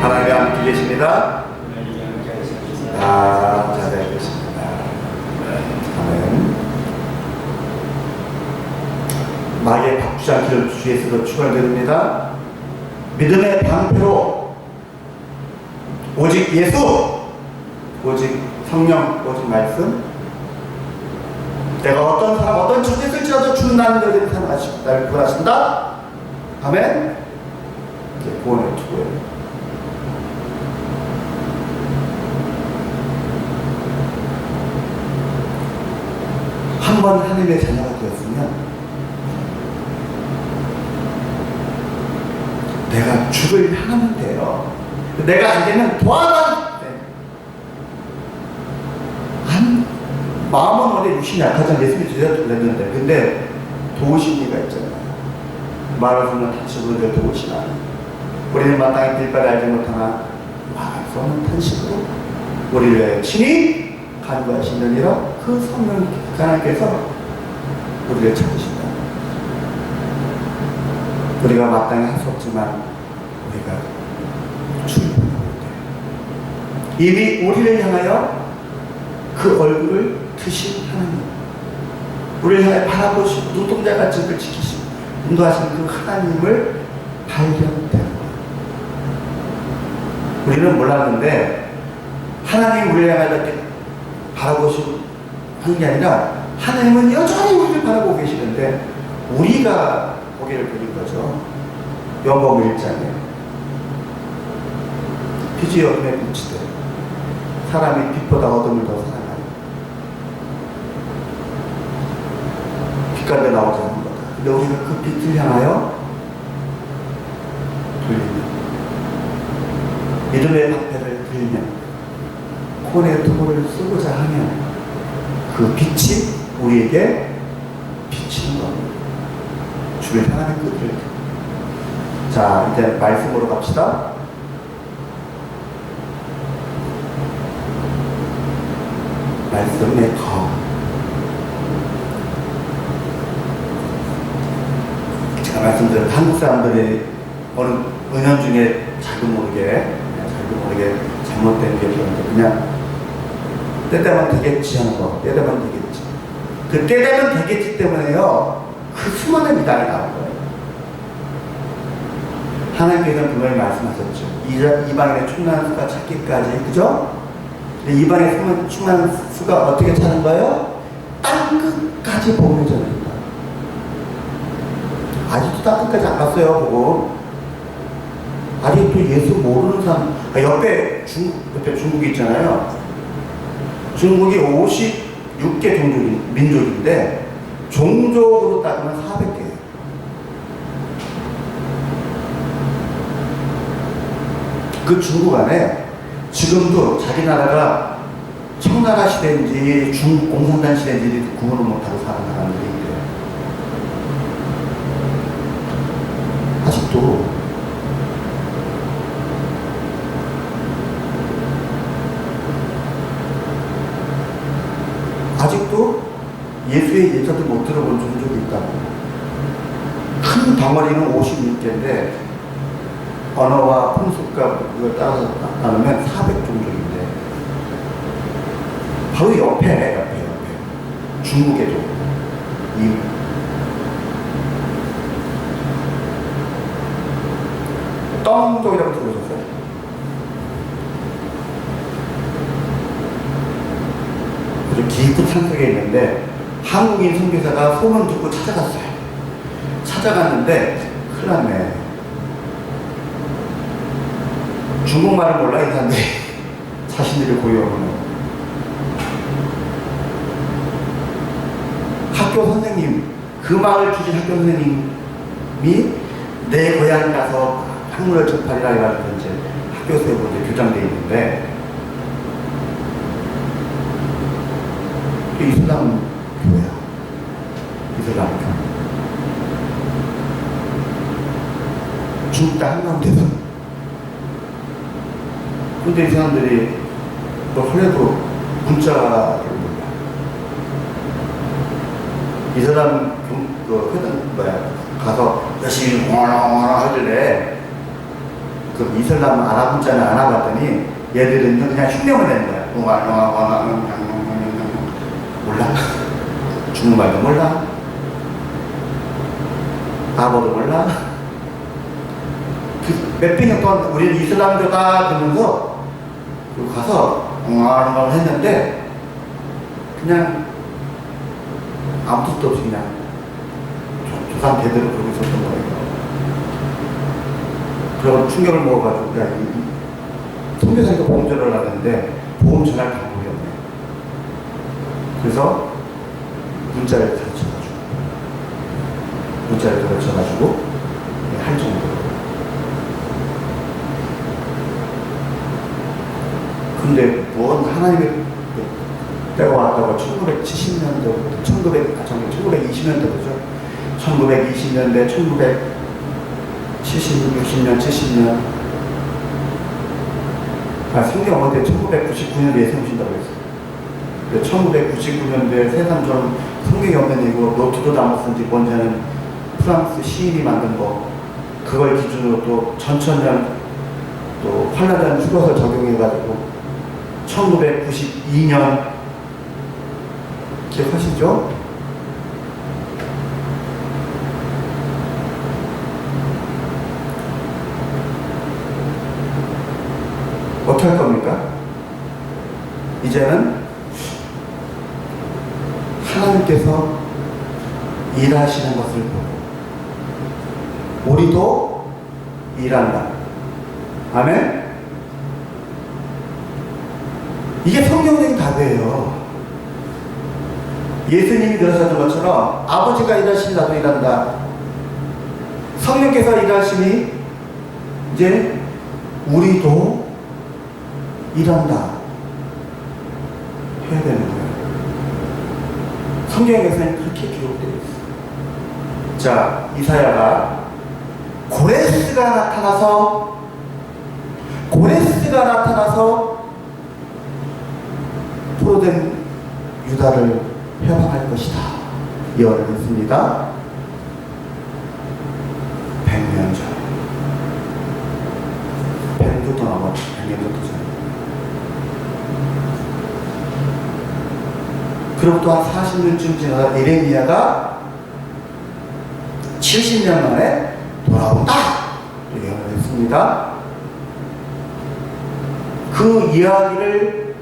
하나님과 함께 계십니다. 잘되어 계십니다. 아멘. 마귀의 박주장 기를 주에서도 추가드립니다. 믿음의 방패로 오직 예수, 오직 성령, 오직 말씀. 내가 어떤 사람, 어떤 처지에 있을지라도 주는 나를 사랑하시고 나를 구원하신다. 아멘. 이제 구원의 투구예요. 한번 하나님의 자녀가 되었으면 내가 주를 향하면 돼요. 내가 안 되면 도와달라. 마음은 원래 육신이 약하잖아. 예수님이 제대로 그랬는데 근데 도우신 이가 있잖아요. 말하면 탄식으로 도우시나. 우리는 마땅히 길바를 알지 못하나 말하면 탄식으로 우리를 친히 간구하시느니라. 그 성령 하나님께서 우리를 찾으신다. 우리가 마땅히 할 수 없지만 우리가 주를 보내고 있다. 이미 우리를 향하여 그 얼굴을 드신 하나님, 우리를 향해 바라보시고 눈동자같이 그를 지키시고 인도하시는 그 하나님을 발견되는 거예요. 우리는 몰랐는데 하나님 우리를 향해 이렇게 바라보시고 하는 게 아니라 하나님은 여전히 우리를 바라보고 계시는데 우리가 고개를 돌린 거죠. 요한복음 1장에 빛이 어둠에 비치되 사람이 빛보다 어둠을 더 사랑하여 빛가운데 나오지 않는 거다. 근데 우리가 그 빛을 향하여 돌리면 믿음의 방패를 들면 코의 도구를 쓰고자 하면 그 빛이 우리에게 비치는 겁니다. 주를 향하는 그 길. 자, 이제 말씀으로 갑시다. 말씀의 검. 제가 말씀드린 한국 사람들이 어느 은연 중에 자기도 모르게 잘못된 게 있는데 그냥 때되면 되겠지 하는 거. 때되면 되겠지. 그 때되면 되겠지 때문에요. 그 수많은 미담이 나온 거예요. 하나님께서는 분명히 말씀하셨죠. 이방인의 충만한 수가 찾기까지, 그죠? 근데 이방인의 충만한 수가 어떻게 찾는 거예요? 땅 끝까지 복음을 전합니다. 아직도 땅 끝까지 안 갔어요, 보고. 아직도 예수 모르는 사람, 옆에 중국이 있잖아요. 중국이 56개 민족인데, 종족으로 따지면 400개예요. 그 중국 안에 지금도 자기 나라가 청나라 시대인지 중국 공산당 시대인지 구분을 못하고 사는 사람들이 있대요. 아직도 예수의 예자도 못 들어본 종족이 있다고. 큰 덩어리는 56개인데 언어와 풍습과 이걸 따라서 나누면 400종족인데 바로 옆에 중국에도 이 떵족이라고 들어보셨어요? 아주 깊은 산속에 있는데 한국인 선교사가 소문 듣고 찾아갔어요. 찾아갔는데 큰일 났네. 중국말을 몰라 이 사람들이 자신들이 고용하는 학교 선생님, 그 마을 주진 학교 선생님이 내 고향 가서 학문을 접하리라 해가지고 이제 학교 세우고 이제 교장되어 있는데 이슬람 교회야. 이슬람 교회. 중국 땅 한가운데서. 근데 이 사람들이 또 하려도 문자를 몰라. 이 사람 가서 열심히 옹알옹알 하길래 그 이슬람 아랍 문자는 안 와봤더니 얘들은 그냥 흉내만 내는 거야. 몰라. 중국말도 몰라. 아버도 몰라. 그 몇백 년 동안 우리는 이슬람교다 그러면서 가서 엉엉엉 했는데 그냥 아무 뜻도 없이 그냥 조상 대대로 그러고 있었던 거예요. 그런 충격을 먹어가지고 통계사니까 보험 전화를 하는데 보험 전화할 방법이 없네. 그래서 문자를 가르쳐가지고 할 정도로. 근데 뭔 하나님의 때가 왔다고 1970년도부터 1920년도죠. 1920년대, 1960년, 70년. 성경 어디 1999년도에 세우신다고 했어요. 1999년도에 세상처럼 성경이 없는 이거 노트르다무스인지 뭔지는 프랑스 시인이 만든 거, 그걸 기준으로 또 전천년 또 환란전 휴거서 적용해가지고 1992년 기억하시죠? 어떻게 할 겁니까? 이제는 하나님께서 일하시는 것을 보고 우리도 일한다. 아멘? 이게 성경적인 답이에요. 예수님이 그러셨던 것처럼 아버지가 일하시니 나도 일한다. 성령께서 일하시니 이제 우리도 일한다. 해야 되는 거예요. 성경에서는 그렇게 기록되어 있어요. 자, 이사야가 고레스가 나타나서 포로된 유다를 해방할 것이다. 예언을 했습니다. 100년 전. 100년부터 넘어 100년부터 전. 그로부터 한 40년쯤 지나서 예레미야가 70년 만에 돌아온다. 예언을 했습니다. 그 이야기를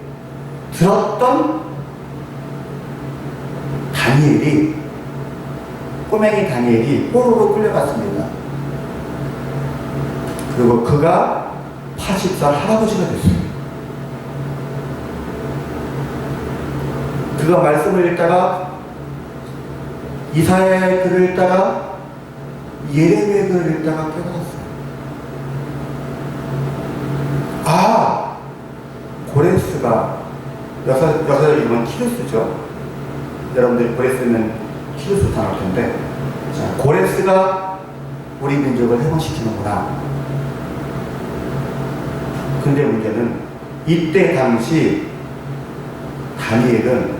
들었던 다니엘이, 꼬맹이 다니엘이 포로로 끌려갔습니다. 그리고 그가 80살 할아버지가 됐어요. 그가 말씀을 읽다가 이사야의 글을 읽다가 예레미야의 글을 읽다가 깨달았어요. 아, 고레스가 여사들 이름은 키루스죠. 여러분들이 고레스는 키루스 단어일 텐데, 자, 고레스가 우리 민족을 해방시키는구나. 근데 문제는 이때 당시 다니엘은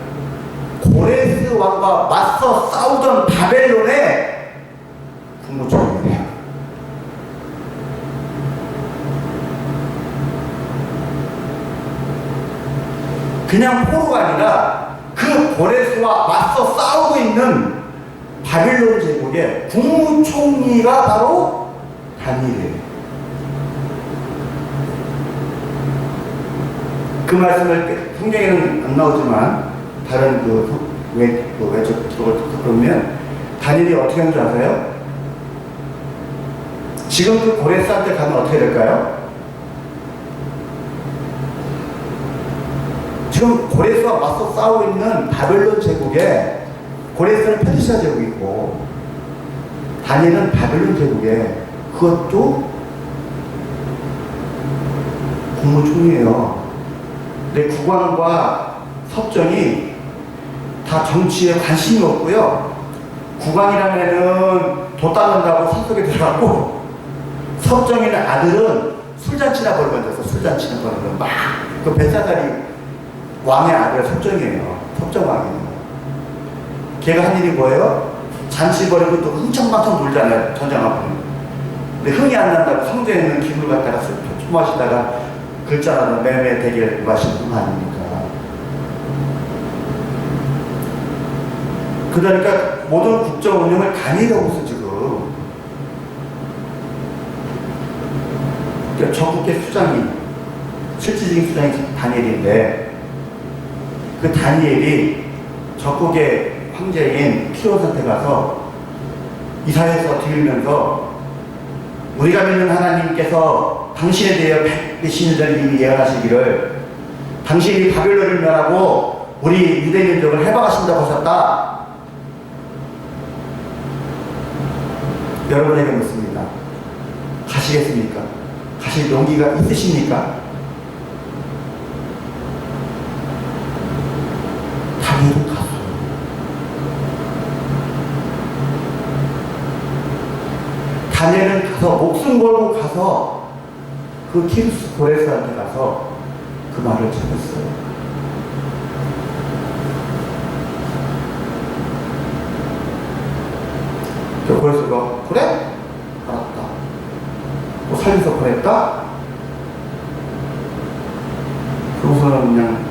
고레스 왕과 맞서 싸우던 바벨론의 국무총리예요. 그냥 포로가 아니라 그 고레스와 맞서 싸우고 있는 바빌론 제국의 국무총리가 바로 다니엘이에요. 그 말씀을 성경에는 안 나오지만 다른 외적 기록을 보면 다니엘이 어떻게 하는 줄 아세요? 지금 그 고레스한테 가면 어떻게 될까요? 지금 고레스와 맞서 싸우고 있는 바벨론 제국에, 고레스는 페르시아 제국이고 다니엘은 바벨론 제국에, 그것도 국무총리예요. 근데 국왕과 섭정이 다 정치에 관심이 없고요. 국왕이라는 애는 돈 따는다고 산속에 들어갔고, 섭정이는 아들은 술잔치나 벌거든요. 술잔치나 벌거든요. 막 그 벳사다리 왕의 아들 섭정이에요. 섭정왕이에요. 걔가 한 일이 뭐예요? 잔치 벌이고 또 흥청망청 놀잖아요. 전쟁하고. 근데 흥이 안 난다고 성전에 있는 기물 갖다가 뿜마시다가 글자라도 매매 되게 마시는 거 아닙니까? 그러니까 모든 국정 운영을 다니려고 있어 지금. 그러니까 전국의 수장이, 실질적인 수장이 다니엘인데, 그 다니엘이 적국의 황제인 키롯한테 가서 이사회에서 드리면서, 우리가 믿는 하나님께서 당신에 대하여 몇십 년 전에 이미 예언하시기를 당신이 바벨론을 멸하고 우리 유대 민족을 해방하신다고 하셨다. 여러분에게 묻습니다. 가시겠습니까? 가실 용기가 있으십니까? 다니엘은 갔어요. 다니엘은 가서 목숨 걸고 가서 그 키루스 고레스한테 가서 그 말을 전했어요. 고레스가 그래? 알았다. 뭐 살면서 보냈다? 그러고서는 그냥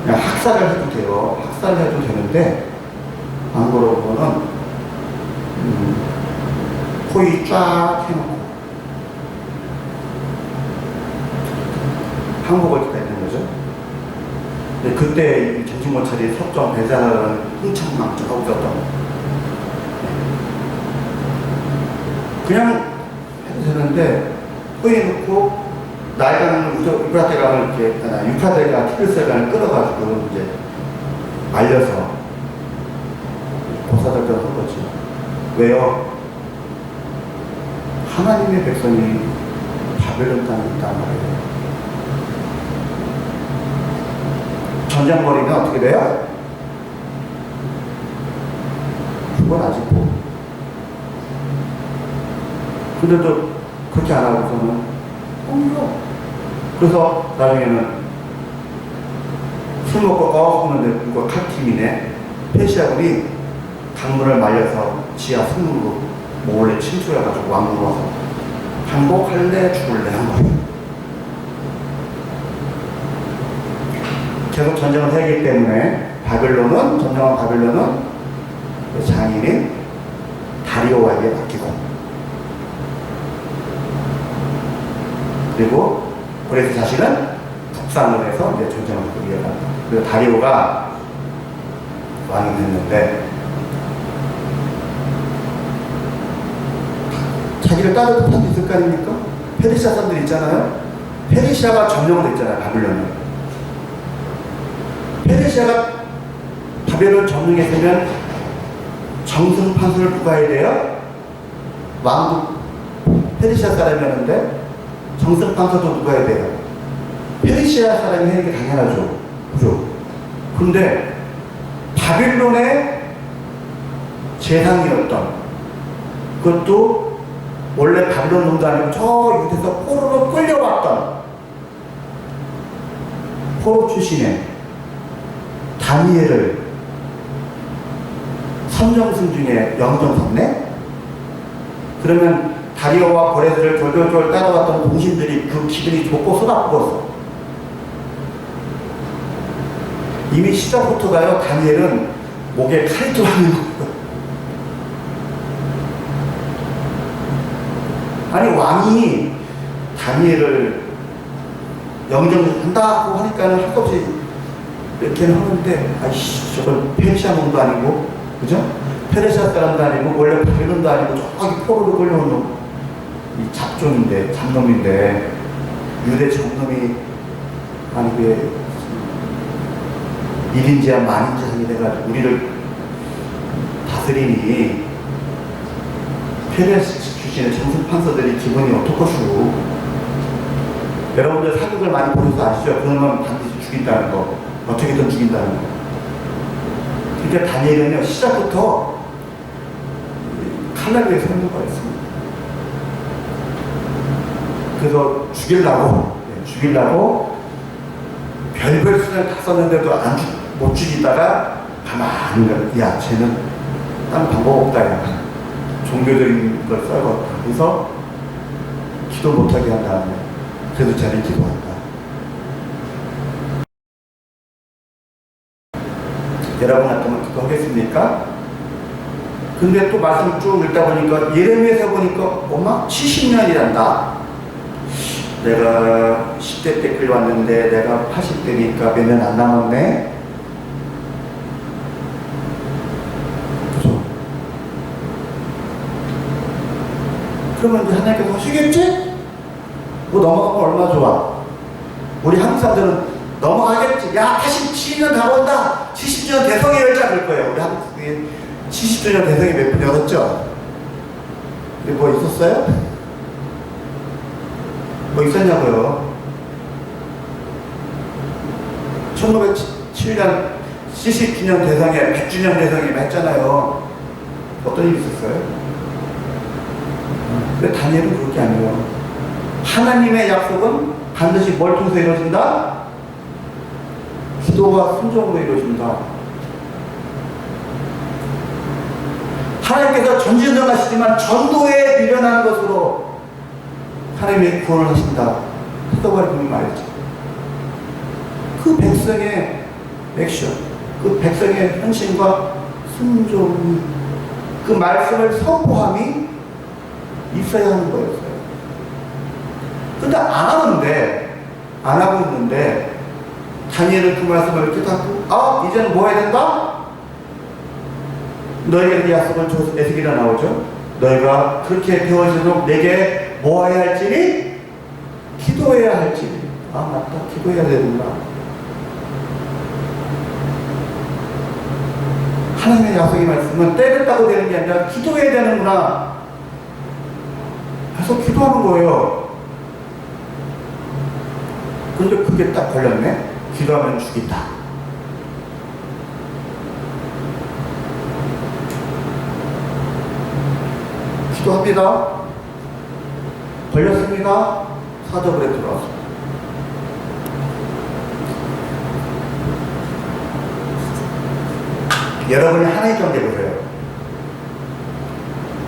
학살을 해도 돼요. 학살을 해도 되는데, 안 그러고는 포위 쫙 해놓고 항복을 기다리는 거죠. 근데 그때 정신건설이 석정 배자라는 흥청망청하고 있었던, 그냥 해도 되는데 포위해놓고 나이가는 유파대강을 이렇게, 유파대강 티그리스강을 끌어가지고 이제 말려서 고사들을 한 거지. 왜요? 하나님의 백성이 바벨론 땅에 있단 말이에요. 전쟁 벌이면 어떻게 돼요? 죽어나지 뭐. 근데도 그렇게 안 하고서는 그래서 나중에는 술 먹고 하는데 누가 칼팀이네. 페르시아군이 강물을 말려서 지하 승무로 몰래 침투해가지고 왕궁 와서 항복할래 죽을래 한 거예요. 계속 전쟁을 하기 때문에 전쟁한 바벨론은 장인인 다리오에게 맡기고, 그리고 고레스 자신은 북상을 해서 이제 전쟁을 이어간다. 그래서 다리오가 왕이 됐는데, 자기를 따르는 사람도 있을 거 아닙니까? 페르시아 사람들 있잖아요. 페르시아가 점령을 했잖아요, 바벨론을. 페르시아가 바벨론 점령했으면 정승 판수를 누가 해야 돼요? 왕도 페르시아 사람이었는데 정승 판서도 누가 해야 돼요? 페르시아 사람이 하는 게 당연하죠. 그죠? 근데 바빌론의 재상이었던, 그것도 원래 바빌론 놈도 아니고 저 유대에서 포로로 끌려왔던 포로 출신의 다니엘을 선정승 중에 영정 섰네? 그러면 다리오와 고레스를 졸졸졸 따라왔던 동신들이 그 기분이 좋고 쏟아부었어. 이미 시작부터가요, 다니엘은 목에 칼이 들어가는 거예요. 아니, 왕이 다니엘을 영정한다고 하니까는 할 수 없이 이렇게는 하는데, 아이씨, 저건 페르시아 놈도 아니고, 그죠? 페르시아 사람도 아니고, 원래 바벨론도 아니고, 저기 포로로 끌려온 놈, 이 잡종인데, 잡놈인데, 유대 잡놈이, 아니, 왜, 1인지한 만인지상이 돼가지고, 우리를 다스리니, 페르시아 출신의 정승 판서들이 기분이 어떡하슈. 여러분들 사극을 많이 보셔서 아시죠? 그러면 반드시 죽인다는 거. 어떻게든 죽인다는 거. 그러니까 다니엘은요, 시작부터 칼날에 서는 거였습니다. 그래서 죽이려고 별별 수단을 다 썼는데도 못 죽이다가 가만히, 야, 쟤는 딴 방법 없다, 야. 종교적인 걸 써야겠다. 그래서 기도 못하게 한 다음에 그래도 쟤는 기도한다. 여러분 같으면 기도하겠습니까? 근데 또 말씀 쭉 읽다 보니까 예레미야에서 보니까 엄마 70년이란다. 내가 10대 때 끌려왔는데 내가 80대니까 몇 년 안 남았네. 그죠? 그러면 이제 하나님께서 하시겠지? 뭐 넘어가면 얼마나 좋아. 우리 한국 사람들은 넘어가겠지. 야, 87년 다 본다. 70주년 대성회 열자 그럴 거예요. 우리 한국에 70주년 대성회 몇 분 열었죠? 근데 뭐 있었어요? 뭐 있었냐고요? 1907년 70주년 대성회, 100주년 대성회 했잖아요. 어떤 일이 있었어요? 근데 다니엘은 그럴 게 아니에요. 하나님의 약속은 반드시 뭘 통해서 이루어진다? 기도와 순종으로 이루어진다. 하나님께서 전지전능하시지만 전도에 미련한 것으로 하나님의 구원을 하신다. 사도바울이 분명히 말했죠. 그 백성의 액션, 그 백성의 헌신과 순종, 그 말씀을 선포함이 있어야 하는 거였어요. 근데 안 하는데, 안 하고 있는데, 다니엘은 그 말씀을 깨닫고, 아, 이제는 뭐 해야 된다? 너희에게 약속을 줘서 에스겔에 나오죠. 너희가 그렇게 되어지도록 내게 뭐 해야 할지니? 기도해야 할지니. 아, 맞다. 기도해야 되는구나. 하나님의 약속의 말씀은 때렸다고 되는 게 아니라 기도해야 되는구나. 그래서 기도하는 거예요. 근데 그게 딱 걸렸네. 기도하면 죽인다. 기도합니다. 걸렸습니다. 사도불에 들어왔습니다. 여러분이 하나님 가운데 보세요.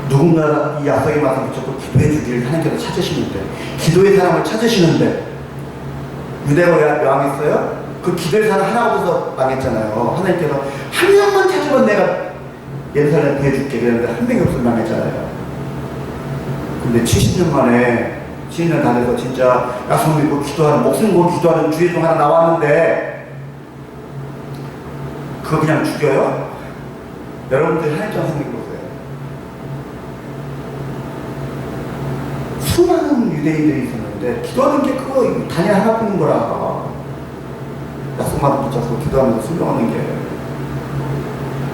누군가 이 약속의 말씀 붙잡고 기도해 주기를 하나님께서 찾으시는데, 기도의 사람을 찾으시는데, 유대가 여왕했어요? 그 기도의 사람 하나 없어서 망했잖아요. 하나님께서 한 명만 찾으면 내가 예루살렘 구해줄게 그랬는데 한 명이 없으면 망했잖아요. 근데 70년 만에 70년 다 돼서 진짜 약속 믿고 기도하는, 목숨 걸고 기도하는 주의 중 하나 나왔는데 그거 그냥 죽여요? 여러분들 하나님 생각해보세요. 수많은 유대인들이 있었는데 기도하는 게 그거 단일 하나뿐인 거라. 약속만 붙잡고 기도하면서 순종하는 게.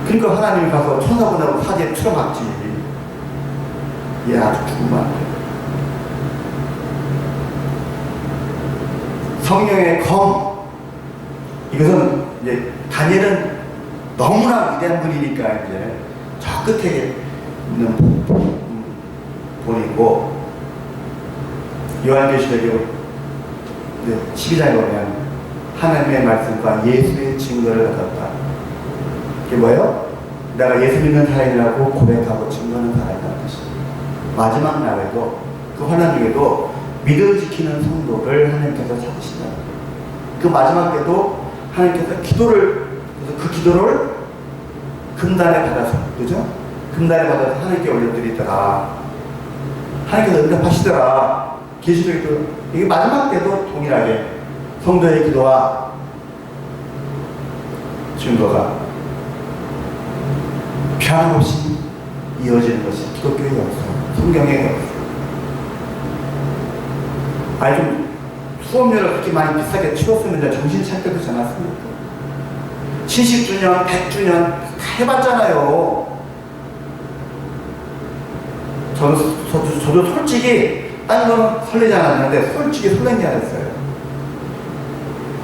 그러니까 하나님이 가서 천사보내고 사지에 틀어막지. 얘 아주 죽으면 안 돼. 성령의 검. 이것은 이제 다니엘은 너무나 위대한 분이니까 이제 저 끝에 있는 본이고, 요한계시록 12장에 보면 하나님의 말씀과 예수의 증거를 얻었다. 그게 뭐예요? 내가 예수 믿는 사람이라고 고백하고 증거하는 사람이라는 뜻이에요. 마지막 날에도 그 환난 중에도 믿음 지키는 성도를 하나님께서 찾으신다. 그 마지막 때도 하나님께서 기도를, 그래서 그 기도를 금단에 받아서, 그죠? 금단에 받아서 하나님께 올려드리더라. 하나님께서 응답하시더라. 계시록에도 이게 마지막 때도 동일하게 성도의 기도와 증거가 변함없이 이어지는 것이 기독교의 역사, 성경의 역사. 아니 좀 수업료를 그렇게 많이 비싸게 치웠으면 정신 차릴 때도 되지 않았습니까? 70주년, 100주년 다 해봤잖아요. 저도 솔직히 딴 거는 설레지 않았는데 솔직히 설렌 게 아니었어요.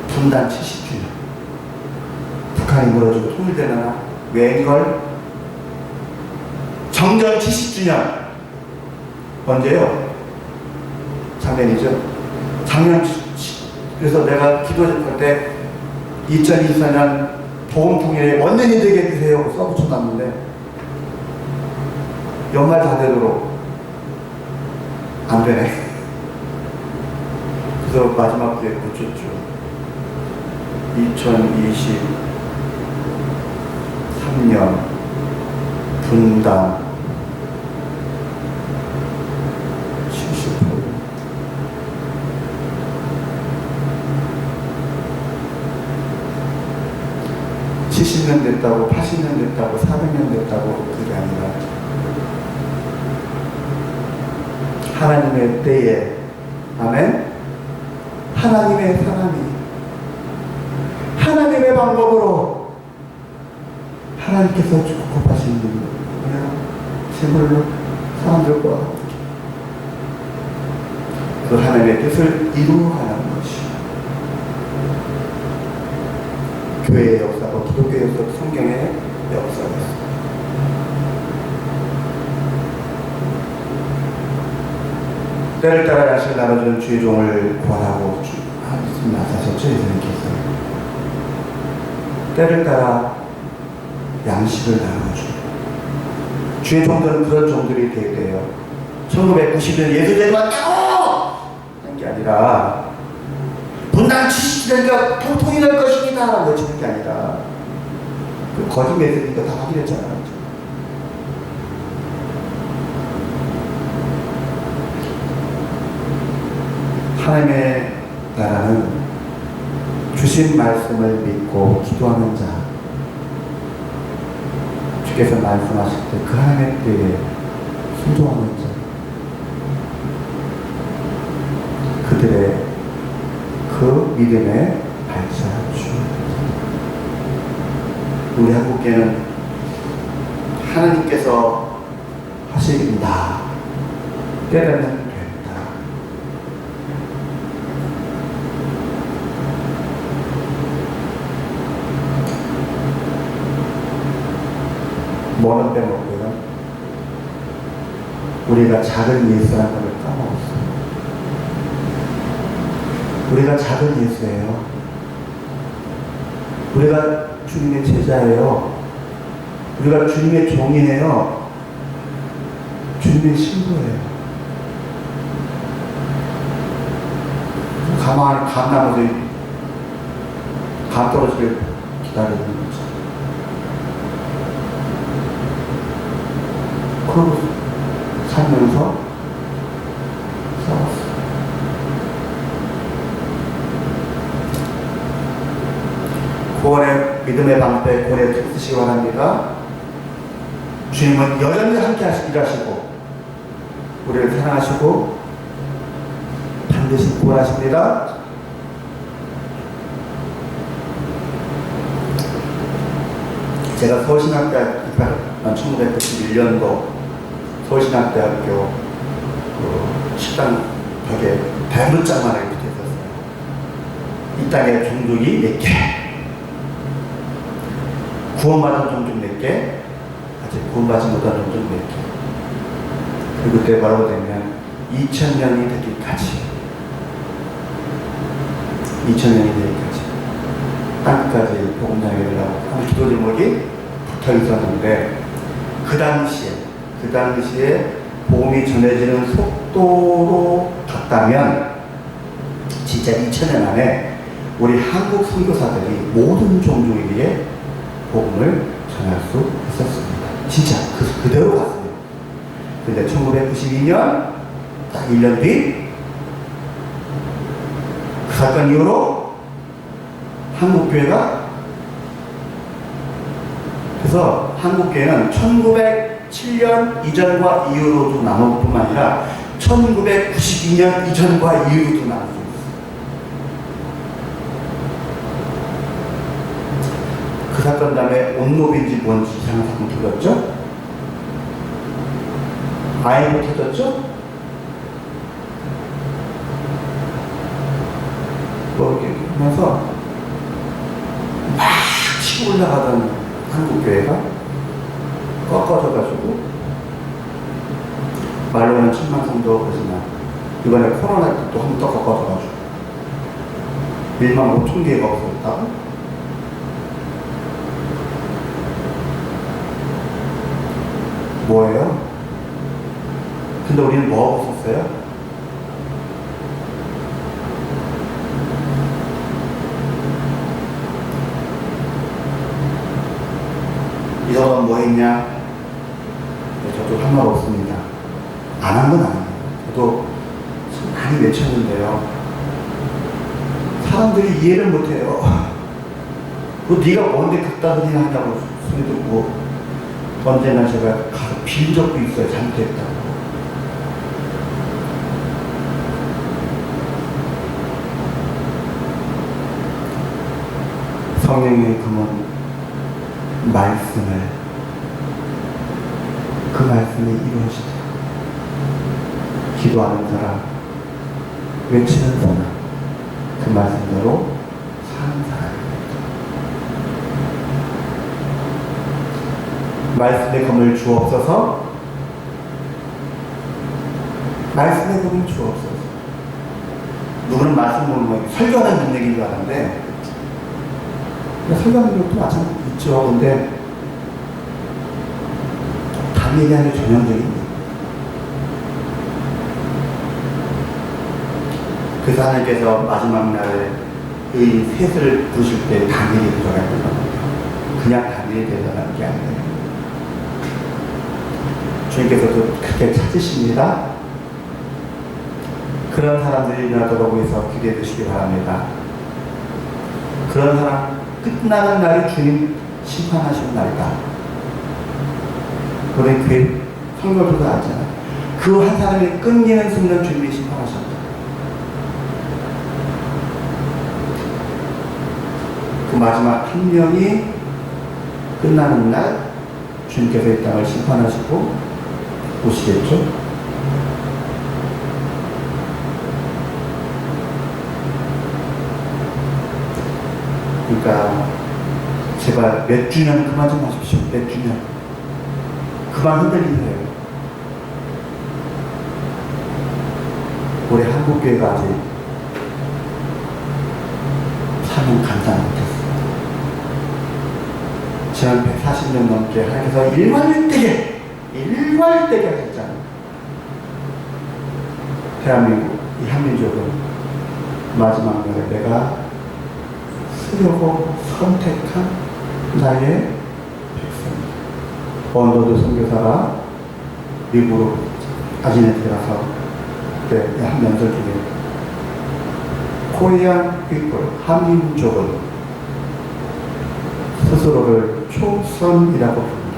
분단 70주년. 북한이 무너지고 통일되나? 웬걸? 정전 70주년. 언제요? 작년이죠. 작년, 그래서 내가 기도할 때 2024년 보험통일에 원년이 되게 해주세요. 써붙여놨는데 연말 다 되도록 안 되네. 그래서 마지막 주에 고쳤죠. 2023년 분당 70%. (70년) 됐다고 80년 됐다고 400년 됐다고 그게 아니라 하나님의 때에, 아멘, 하나님의 사람이 하나님의 방법으로 하나님께서 축복하신 제물로 사람들과 그 하나님의 뜻을 이루어가는 것이 교회의 역사고 기독교의 역사고 성경의 역사였습니다. 때를 따라 양식을 나눠주는 주의 종을 구하라고 말씀하셨죠, 예수님께서. 때를 따라 양식을 나눠주는 주의 종들은 그런 종들이 되게 돼요. 1990년 예수님이 왔다고 하는 게 아니라 분당 70년이니까 통통이 될 것입니다 외치는 게 아니라 그 거짓 메시지가 다 확인했잖아요. 하나님의 나라는 주신 말씀을 믿고 기도하는 자, 주께서 말씀하실 때 그 하나님의 때에 순종하는 자, 그들의 그 믿음의 발자주. 우리 한국교회는 하나님께서 하십니다. 때되면 된다. 뭐는 빼먹고요. 우리가 작은 예수라는 걸 까먹었어요. 우리가 작은 예수예요. 우리가 주님의 제자예요. 우리가 주님의 종이에요. 주님의 신부예요. 가만히 감나무들이 감 떨어지길 기다리는 거죠. 그러고 살면서 싸웠어요. 구원의 믿음의 방패, 구원의 뜻이시기 바랍니다. 주님은 여전히 함께 일하시고 우리를 사랑하시고 반드시 구원하십니다. 제가 서울신학대학교 1991년도 서울신학대학교 그 식당 벽에 대문짝만하게 붙어 있었어요. 이 땅에 종족이 몇 개, 구원받은 종족 몇 개, 아직 구원받지 못한 종족 몇 개. 그리고 그때 바로 되면 2000년이 되기까지 땅까지 복음 전하기를 하는 기도 제목이 붙어 있었는데 그 당시에 복음이 전해지는 속도로 갔다면 진짜 2000년 안에 우리 한국 선교사들이 모든 종족에게 복음을 전할 수 있었습니다. 진짜 그대로 갔습니다. 근데 1992년 딱 1년 뒤 그 사건 이후로 한국교회가, 그래서 한국교회는 1907년 이전과 이후로도 나눌 뿐만 아니라 1992년 이전과 이후로도 나눌 수 있어요. 그 사건 다음에 온노빈지 뭔지 이상한 사건 터졌죠? 아이고 터졌죠? 뭐 이렇게 하면서 막 치고 올라가던 한국교회가 꺾어져가지고 말로는 1000만 성도 그러지만 이번에 코로나 때 또 한 번 더 꺾어져가지고 1만 5천 개가 없었다고? 뭐예요? 근데 우리는 뭐 하고 있었어요? 넌 뭐 했냐? 저도 한 말 없습니다. 안 한 건 아니에요. 저도 참 많이 외쳤는데요. 사람들이 이해를 못해요. 네가 뭔데 그딴 소리 하냐고 소리 듣고, 언제나 제가 가서 빌 적도 있어요. 잘못했다고. 성령의 금은 말씀을, 그 말씀이 이루어지도록 기도하는 사람, 외치는 사람, 그 말씀대로 사는 사람입니다. 말씀의 검을 주옵소서. 말씀의 검을 주옵소서. 누구는 말씀을 설교하는 능력인 줄 아는데, 설교하는 능력도 마찬가지 있죠. 근데 담임이 아니라 전형적입니다. 그래서 하나님께서 마지막 날에 이 셋을 부르실 때 다니엘이 들어가야 된다는 거예요. 그냥 다니엘이 대단한 게 아니에요. 주님께서도 그렇게 찾으십니다. 그런 사람들이 일어나도록 해서 기대해 주시기 바랍니다. 그런 사람, 끝나는 날이 주님 심판하시는 날이다. 우리 그 성경에도 알잖아요. 그 한 사람이 끊기는 순간 주님이 심판하셨다. 그 마지막 한 명이 끝나는 날 주님께서 이 땅을 심판하시고 오시겠죠? 그러니까 제발 몇 주년 그만 좀 하십시오. 몇 주년 그만 흔들리세요. 올해 한국교회가 아직 사명 감당 못했어요. 지난 140년 넘게 하나님께서 일관되게 하셨잖아요. 대한민국, 이 한민족은 마지막 날에 내가 쓰려고 선택한 나의 백성이다. 언더드 선교사가 미국으로 아지네티에 가서 그때 한 연설 중에 코리안 피플, 한민족은 스스로를 초선이라고 부른다.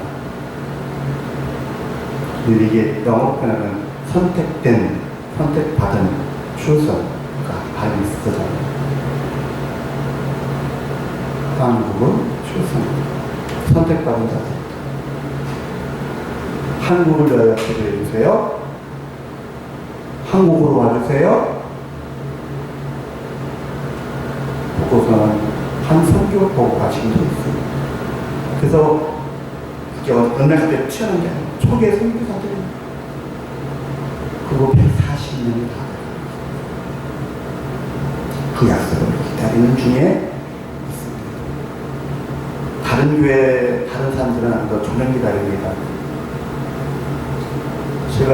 이게 영어 표현은 선택받은 초선과 발음이 쓰잖아요. 한국은 초선, 선택받은 자들. 한국을 위하여 기도해 주세요. 한국으로 와주세요. 보고서는 한 선교 보고가 지금도 있습니다. 그래서 그게 은행할 때 튀어나온 게 아니에요. 초기에 선교사들이 그거 140년이 다 돼요. 그 약속을 기다리는 중에 있습니다. 다른 교회, 다른 사람들은 안 더 조명 기다립니다. 제가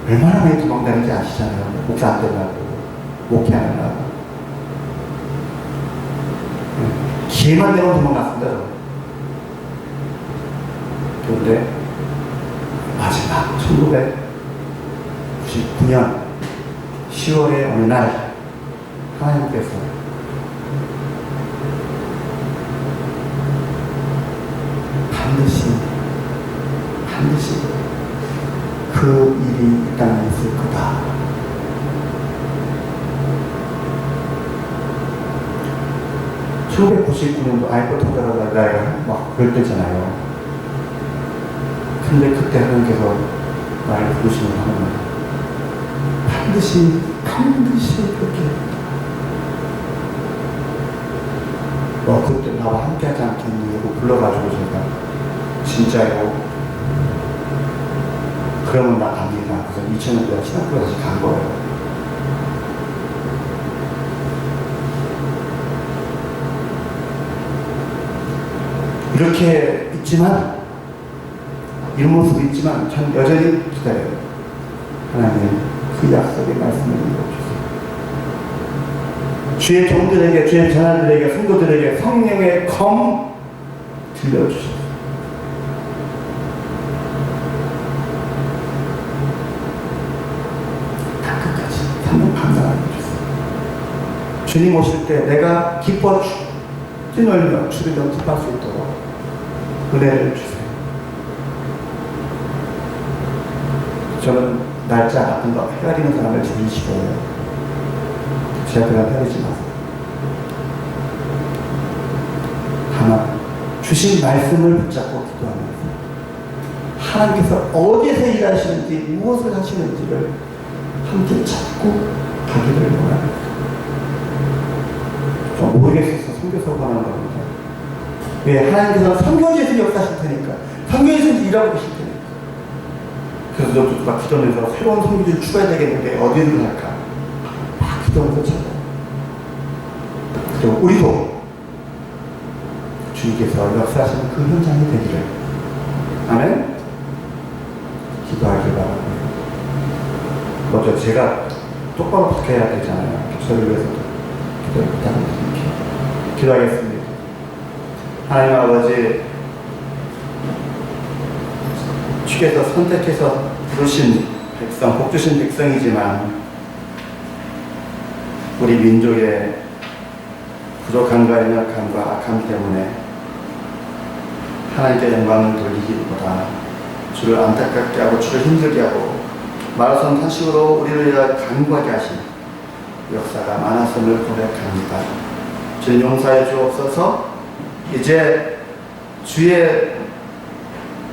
얼마나 많이 도망다니는지 아시잖아요. 목사 안 되려고, 목회하느라고. 기회만 되면 도망갔습니다. 그런데 마지막 1999년 10월의 어느 날 하나님께서 반드시 그 일이 이 땅에 있을 거다. 그 1999년도 아이폰 터져라가 막 그럴 때잖아요. 근데 그때 하나님께서 나를 부르시는 하나님 반드시 그렇게 그때 나와 함께 하지 않겠니? 하고 불러가지고 제가 진짜요? 그러면 나 갑니다. 그래서 2000년도에 신학교에 다시 간 거예요. 이렇게 있지만, 이런 모습이 있지만, 전 여전히 기다려요. 하나님, 그 약속의 말씀을 이루어주세요. 주의 종들에게, 주의 전하들에게, 성도들에게 성령의 검 들려주셔서 주님 오실 때 내가 기뻐 뛰놀며 주를 영접할 수 있도록 은혜를 주세요. 저는 날짜 같은 거 헤아리는 사람을 제일 싫어해요. 제가 그냥 헤아리지 마세요. 다만 주신 말씀을 붙잡고 기도하면서 하나님께서 어디에서 일하시는지 무엇을 하시는지를 함께 찾고 가기를 원합니다. 저 모르겠어서 선교사고 하는 겁니다. 왜? 하나님께서는 선교지에서 역사하실 테니까, 선교지에서 일하고 계실 테니까. 그래서 저도 막 기도하면서 새로운 선교지를 추가해야 되겠는데 어디를 갈까? 막 기도하면서 찾아요. 그리고 우리도 주님께서 역사하시는 그 현장이 되기를, 아멘? 기도하길 바랍니다. 먼저 제가 똑바로 박혀야 되잖아요. 저를 위해서도 기도를 부탁드릴게요. 기도하겠습니다. 하나님 아버지, 주께서 선택해서 부르신 백성, 복 주신 백성이지만 우리 민족의 부족함과 연약함과 악함 때문에 하나님께 영광을 돌리기보다 주를 안타깝게 하고 주를 힘들게 하고 마라손 탄식으로 우리를 위하여 간구하게 하신 역사가 많았음을 고백합니다. 주님 용서해 주옵소서. 이제 주의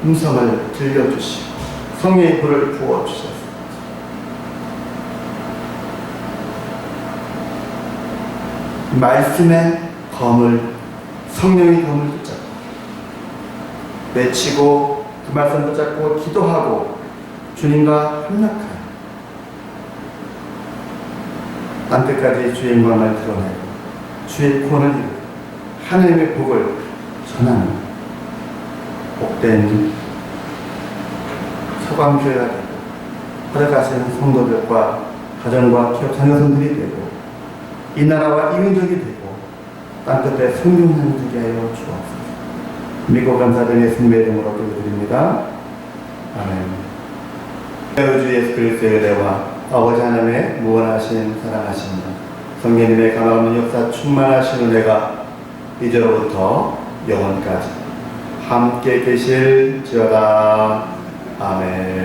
음성을 들려주시고 성령의 불을 부어주셔서 말씀의 검을, 성령의 검을 붙잡고 외치고 그 말씀 붙잡고 기도하고 주님과 협력하여 땅끝까지 주의 영광을 드러내고 주의 구원을 이루고 하나님의 복을 전하는 복된 소방교회가 되고 허락하시는 성도들과 가정과 기업 자녀선들이 되고 이 나라와 이 민족이 되고 땅끝에 성령하는 되게 하여 주옵소서. 믿고 감사드린 예수님의 이름으로 기도드립니다. 아멘. 주 예수 그리스도의 은혜와 아버지 하나님의 무한하신 사랑하신 성령님의 강함없는 역사 충만하신 은혜가 이제로부터 영원까지 함께 계실지어다. 아멘.